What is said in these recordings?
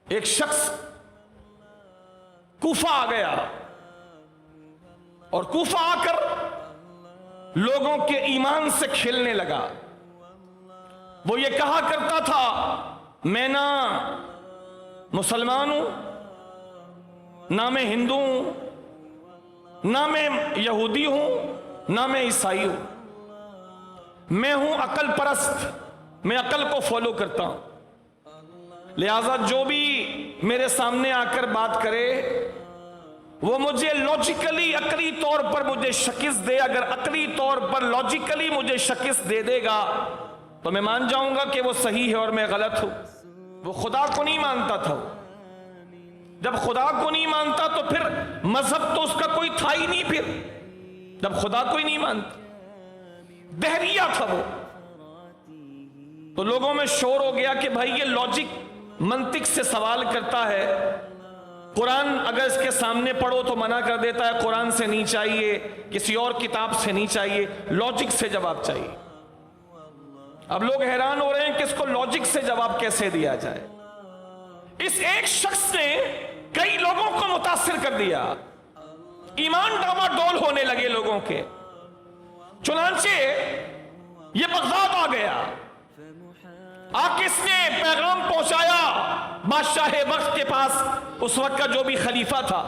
ایک شخص کوفہ آ گیا اور کوفہ آ کر لوگوں کے ایمان سے کھیلنے لگا. وہ یہ کہا کرتا تھا میں نہ مسلمان ہوں، نہ میں ہندو ہوں، نہ میں یہودی ہوں، نہ میں عیسائی ہوں. میں ہوں عقل پرست، میں عقل کو فالو کرتا ہوں. لہذا جو بھی میرے سامنے آ کر بات کرے وہ مجھے لاجیکلی عقلی طور پر مجھے شکست دے. اگر عقلی طور پر لاجیکلی مجھے شکست دے دے گا تو میں مان جاؤں گا کہ وہ صحیح ہے اور میں غلط ہوں. وہ خدا کو نہیں مانتا تھا. جب خدا کو نہیں مانتا تو پھر مذہب تو اس کا کوئی تھا ہی نہیں. پھر جب خدا کو ہی نہیں مانتا، دہریہ تھا وہ. تو لوگوں میں شور ہو گیا کہ بھائی یہ لاجک منطق سے سوال کرتا ہے. قرآن اگر اس کے سامنے پڑھو تو منع کر دیتا ہے قرآن سے نہیں چاہیے، کسی اور کتاب سے نہیں چاہیے، لاجک سے جواب چاہیے. اب لوگ حیران ہو رہے ہیں کہ اس کو لاجک سے جواب کیسے دیا جائے. اس ایک شخص نے کئی لوگوں کو متاثر کر دیا. ایمان ڈاما ڈول ہونے لگے لوگوں کے. چنانچہ یہ بغداد آ گیا، آ کے اس نے پیغام پہنچایا بادشاہ وقت کے پاس، اس وقت کا جو بھی خلیفہ تھا،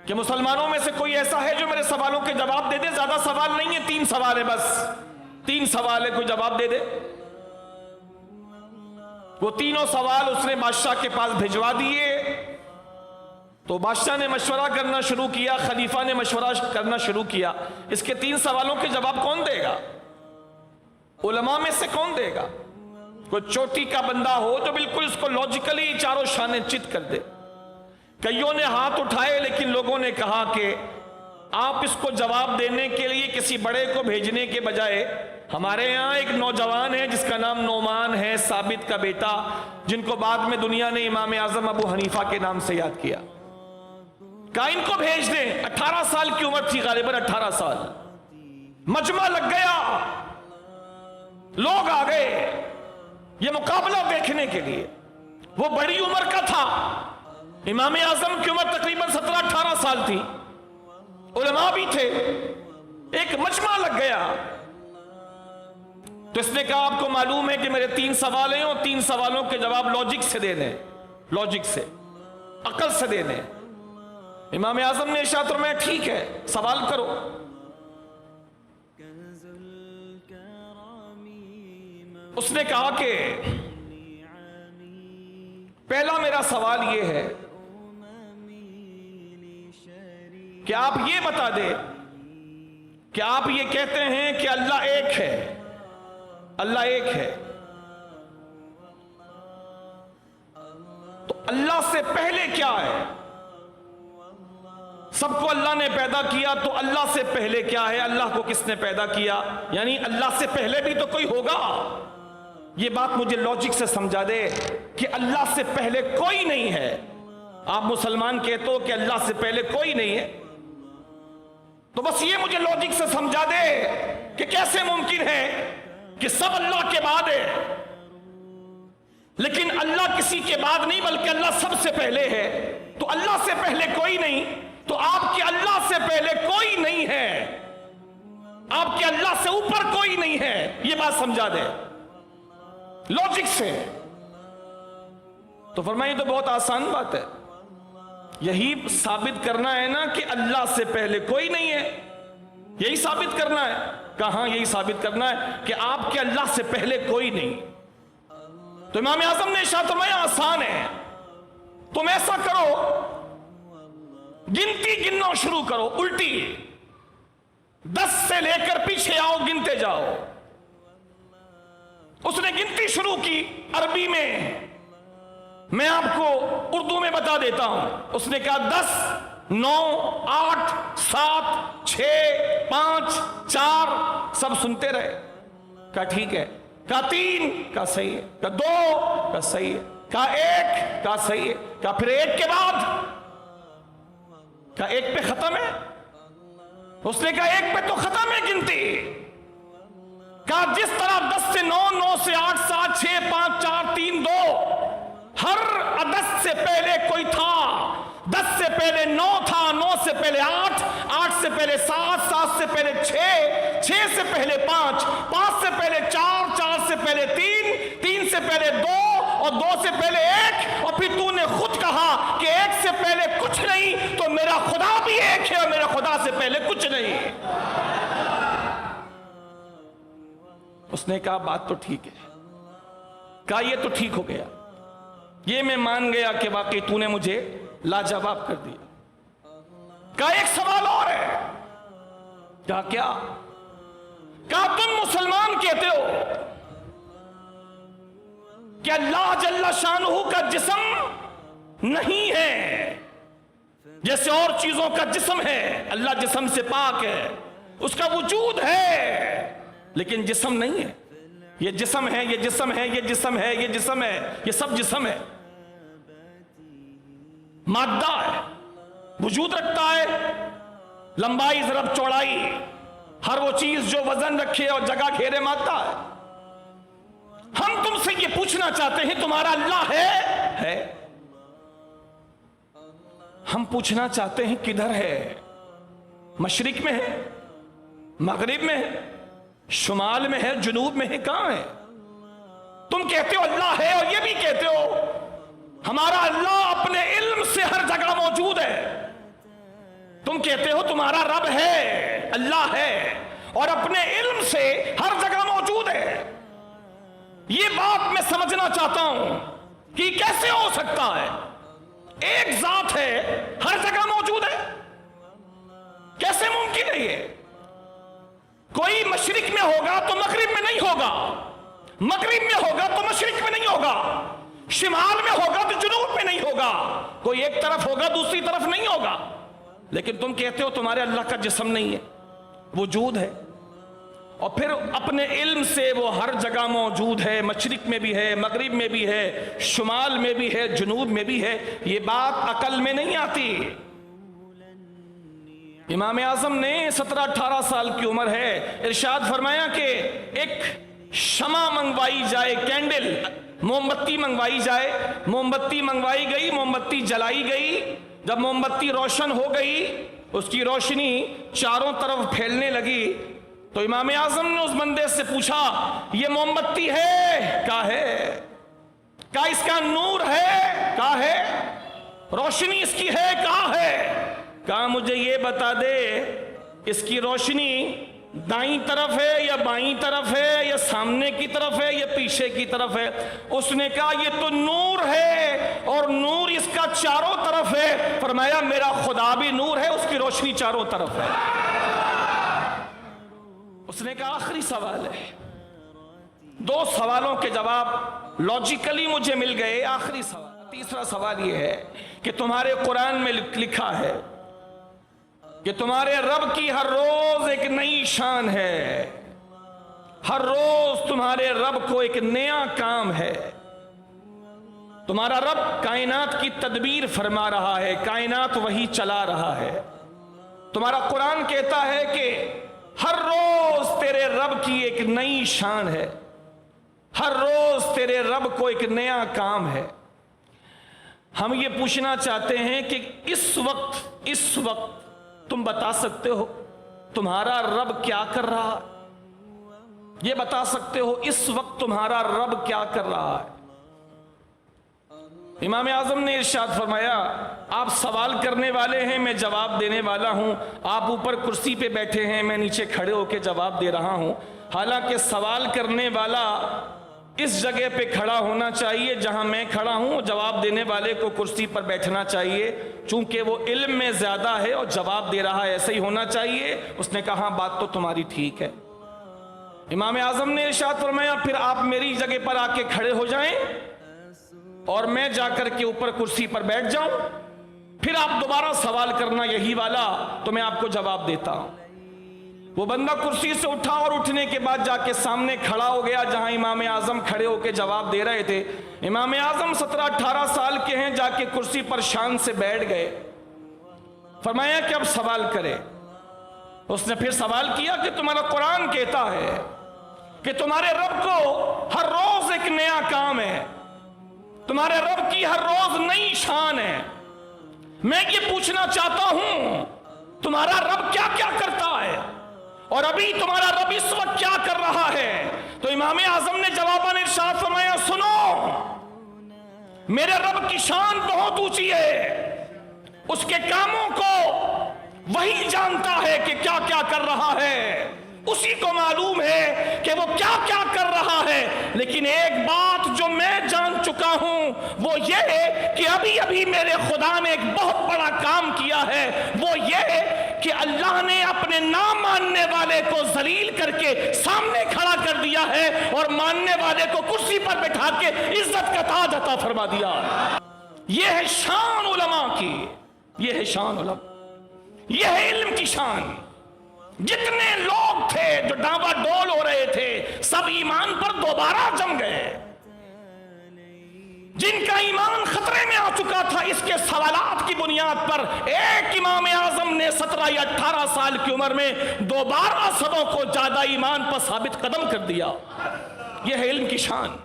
کہ مسلمانوں میں سے کوئی ایسا ہے جو میرے سوالوں کے جواب دے دے. زیادہ سوال نہیں ہے، 3 سوال ہے، بس 3 سوال ہے، کوئی جواب دے دے. وہ تینوں سوال اس نے بادشاہ کے پاس بھجوا دیے. تو بادشاہ نے مشورہ کرنا شروع کیا، خلیفہ نے مشورہ کرنا شروع کیا. اس کے 3 سوالوں کے جواب کون دے گا؟ علماء میں سے کون دے گا؟ کوئی چوٹی کا بندہ ہو جو بالکل اس کو لاجیکلی چاروں شانے چت کر دے. کئیوں نے ہاتھ اٹھائے، لیکن لوگوں نے کہا کہ آپ اس کو جواب دینے کے لیے کسی بڑے کو بھیجنے کے بجائے ہمارے یہاں ایک نوجوان ہے جس کا نام نعمان ہے، ثابت کا بیٹا، جن کو بعد میں دنیا نے امام اعظم ابو حنیفہ کے نام سے یاد کیا. کہا ان کو بھیج دیں. 18 سال کی عمر تھی، غالباً 18 سال. مجمع لگ گیا، لوگ آ گئے یہ مقابلہ دیکھنے کے لیے. وہ بڑی عمر کا تھا، امام اعظم کی عمر تقریباً 17-18 سال تھی، علماء بھی تھے. ایک مجمع لگ گیا. تو اس نے کہا آپ کو معلوم ہے کہ میرے 3 سوال ہیں اور 3 سوالوں کے جواب لاجک سے دینے، لاجک سے، عقل سے دینے. امام اعظم نے ارشاد فرمایا ٹھیک ہے سوال کرو. اس نے کہا کہ پہلا میرا سوال یہ ہے کہ آپ یہ بتا دیں کہ آپ یہ کہتے ہیں کہ اللہ ایک ہے، اللہ ایک ہے، تو اللہ سے پہلے کیا ہے؟ سب کو اللہ نے پیدا کیا، تو اللہ سے پہلے کیا ہے؟ اللہ کو کس نے پیدا کیا؟ یعنی اللہ سے پہلے بھی تو کوئی ہوگا. یہ بات مجھے لاجک سے سمجھا دے کہ اللہ سے پہلے کوئی نہیں ہے. آپ مسلمان کہتے ہو کہ اللہ سے پہلے کوئی نہیں ہے، تو بس یہ مجھے لاجک سے سمجھا دے کہ کیسے ممکن ہے کہ سب اللہ کے بعد ہے لیکن اللہ کسی کے بعد نہیں بلکہ اللہ سب سے پہلے ہے. تو اللہ سے پہلے کوئی نہیں، تو آپ کے اللہ سے پہلے کوئی نہیں ہے، آپ کے اللہ سے اوپر کوئی نہیں ہے. یہ بات سمجھا دے لاجک سے. تو فرمائیے تو بہت آسان بات ہے، یہی ثابت کرنا ہے نا کہ اللہ سے پہلے کوئی نہیں ہے. یہی ثابت کرنا ہے. کہاں یہی ثابت کرنا ہے کہ آپ کے اللہ سے پہلے کوئی نہیں. تو امام اعظم نے ارشاد فرمایا آسان ہے، تم ایسا کرو گنتی گننا شروع کرو الٹی، 10 سے لے کر پیچھے آؤ، گنتے جاؤ. اس نے گنتی شروع کی عربی میں آپ کو اردو میں بتا دیتا ہوں. اس نے کہا 10 9 8 7 6 5 4 سب سنتے رہے. کہا ٹھیک ہے. کہا 3 کہا صحیح ہے. کہا 2 کہا صحیح ہے. کہا 1 کہا صحیح ہے. کہا پھر 1 کے بعد کہا 1 پہ ختم ہے. اس نے کہا 1 پہ تو ختم ہے گنتی. کہا جس طرح 10 سے 9 9 سے 8 7 6 5 4 3 2 ہر 10 سے پہلے کوئی تھا، 10 سے پہلے 9 تھا، 9 سے پہلے 8، 8 سے پہلے 7، 7 سے پہلے 6، 6 سے پہلے 5، 5 سے پہلے 4، 4 سے پہلے 3، 3 سے پہلے 2، اور 2 سے پہلے 1، اور پھر تو نے خود کہا کہ 1 سے پہلے کچھ نہیں، تو میرا خدا بھی ایک ہے اور میرا خدا سے پہلے کچھ نہیں۔ اس نے کہا بات تو ٹھیک ہے، کہا یہ تو ٹھیک ہو گیا، یہ میں مان گیا کہ واقعی تو نے مجھے لاجواب کر دیا۔ کہا ایک سوال اور ہے۔ کہا کیا؟ کہا تم مسلمان کہتے ہو کہ اللہ جل شانہ کا جسم نہیں ہے جیسے اور چیزوں کا جسم ہے، اللہ جسم سے پاک ہے، اس کا وجود ہے لیکن جسم نہیں ہے۔ یہ جسم ہے، یہ جسم ہے، یہ جسم ہے، یہ جسم ہے، یہ سب جسم ہے، مادہ ہے، وجود رکھتا ہے، لمبائی ضرب چوڑائی، ہر وہ چیز جو وزن رکھے اور جگہ گھیرے مادہ ہے۔ ہم تم سے یہ پوچھنا چاہتے ہیں تمہارا اللہ ہے؟ ہم پوچھنا چاہتے ہیں کدھر ہے؟ مشرق میں ہے، مغرب میں ہے، شمال میں ہے، جنوب میں ہے، کہاں ہے؟ تم کہتے ہو اللہ ہے اور یہ بھی کہتے ہو ہمارا اللہ اپنے علم سے ہر جگہ موجود ہے۔ تم کہتے ہو تمہارا رب ہے، اللہ ہے، اور اپنے علم سے ہر جگہ موجود ہے۔ یہ بات میں سمجھنا چاہتا ہوں کہ کیسے ہو سکتا ہے؟ ایک ذات ہے، ہر جگہ موجود ہے، کیسے ممکن ہے یہ؟ کوئی مشرق میں ہوگا تو مغرب میں نہیں ہوگا، مغرب میں ہوگا تو مشرق میں نہیں ہوگا، شمال میں ہوگا تو جنوب میں نہیں ہوگا، کوئی ایک طرف ہوگا دوسری طرف نہیں ہوگا۔ لیکن تم کہتے ہو تمہارے اللہ کا جسم نہیں ہے، وجود ہے، اور پھر اپنے علم سے وہ ہر جگہ موجود ہے، مشرق میں بھی ہے، مغرب میں بھی ہے، شمال میں بھی ہے، جنوب میں بھی ہے۔ یہ بات عقل میں نہیں آتی۔ امام اعظم نے 17-18 سال کی عمر ہے، ارشاد فرمایا کہ ایک شمع منگوائی جائے، کینڈل، موم بتی منگوائی جائے، موم بتی منگوائی گئی، موم بتی جلائی گئی، جب موم بتی روشن ہو گئی، اس کی روشنی چاروں طرف پھیلنے لگی، تو امام اعظم نے اس بندے سے پوچھا یہ موم بتی ہے؟ کہا ہے۔ کہا اس کا نور ہے؟ کہا ہے۔ روشنی اس کی ہے؟ کہا ہے۔ کہا مجھے یہ بتا دے اس کی روشنی دائیں طرف ہے یا بائیں طرف ہے یا سامنے کی طرف ہے یا پیچھے کی طرف ہے؟ اس نے کہا یہ تو نور ہے اور نور اس کا چاروں طرف ہے۔ فرمایا میرا خدا بھی نور ہے، اس کی روشنی چاروں طرف ہے۔ اس نے کہا آخری سوال ہے، 2 سوالوں کے جواب لاجیکلی مجھے مل گئے، آخری سوال، تیسرا سوال یہ ہے کہ تمہارے قرآن میں لکھا ہے کہ تمہارے رب کی ہر روز ایک نئی شان ہے، ہر روز تمہارے رب کو ایک نیا کام ہے۔ تمہارا رب کائنات کی تدبیر فرما رہا ہے، کائنات وہی چلا رہا ہے۔ تمہارا قرآن کہتا ہے کہ ہر روز تیرے رب کی ایک نئی شان ہے، ہر روز تیرے رب کو ایک نیا کام ہے۔ ہم یہ پوچھنا چاہتے ہیں کہ اس وقت تم بتا سکتے ہو تمہارا رب کیا کر رہا ہے؟ یہ بتا سکتے ہو اس وقت تمہارا رب کیا کر رہا ہے؟ امام اعظم نے ارشاد فرمایا آپ سوال کرنے والے ہیں، میں جواب دینے والا ہوں۔ آپ اوپر کرسی پہ بیٹھے ہیں، میں نیچے کھڑے ہو کے جواب دے رہا ہوں۔ حالانکہ سوال کرنے والا اس جگہ پہ کھڑا ہونا چاہیے جہاں میں کھڑا ہوں، جواب دینے والے کو کرسی پر بیٹھنا چاہیے، چونکہ وہ علم میں زیادہ ہے اور جواب دے رہا ہے، ایسے ہی ہونا چاہیے۔ اس نے کہا بات تو تمہاری ٹھیک ہے۔ امام اعظم نے ارشاد فرمایا پھر آپ میری جگہ پر آ کے کھڑے ہو جائیں اور میں جا کر کے اوپر کرسی پر بیٹھ جاؤں، پھر آپ دوبارہ سوال کرنا یہی والا، تو میں آپ کو جواب دیتا ہوں۔ وہ بندہ کرسی سے اٹھا اور اٹھنے کے بعد جا کے سامنے کھڑا ہو گیا جہاں امام اعظم کھڑے ہو کے جواب دے رہے تھے۔ امام اعظم 17-18 سال کے ہیں، جا کے کرسی پر شان سے بیٹھ گئے۔ فرمایا کہ اب سوال کرے۔ اس نے پھر سوال کیا کہ تمہارا قرآن کہتا ہے کہ تمہارے رب کو ہر روز ایک نیا کام ہے، تمہارے رب کی ہر روز نئی شان ہے. میں یہ پوچھنا چاہتا ہوں تمہارا رب کیا کیا کرتا ہے اور ابھی تمہارا رب اس وقت کیا کر رہا ہے؟ تو امام اعظم نے جواباً ارشاد فرمایا سنو میرے رب کی شان بہت اونچی ہے، اس کے کاموں کو وہی جانتا ہے کہ کیا کیا کر رہا ہے، اسی کو معلوم ہے کہ وہ کیا کیا کر رہا ہے. لیکن ایک بات جو میں جان چکا ہوں وہ یہ ہے کہ ابھی ابھی میرے خدا نے ایک بہت بڑا کام کیا ہے، وہ یہ کہ اللہ نے اپنے نہ ماننے والے کو ذلیل کر کے سامنے کھڑا کر دیا ہے اور ماننے والے کو کرسی پر بٹھا کے عزت کا تاج عطا فرما دیا. یہ ہے شان علماء کی، یہ ہے شان علماء، یہ ہے علم کی شان. جتنے لوگ تھے جو ڈانبا ڈول ہو رہے تھے سب ایمان پر دوبارہ جم گئے. جن کا ایمان خطرے میں آ چکا تھا اس کے سوالات کی بنیاد پر ایک امام اعظم نے 17 یا 18 سال کی عمر میں دوبارہ سبوں کو زیادہ ایمان پر ثابت قدم کر دیا. یہ ہے علم کی شان.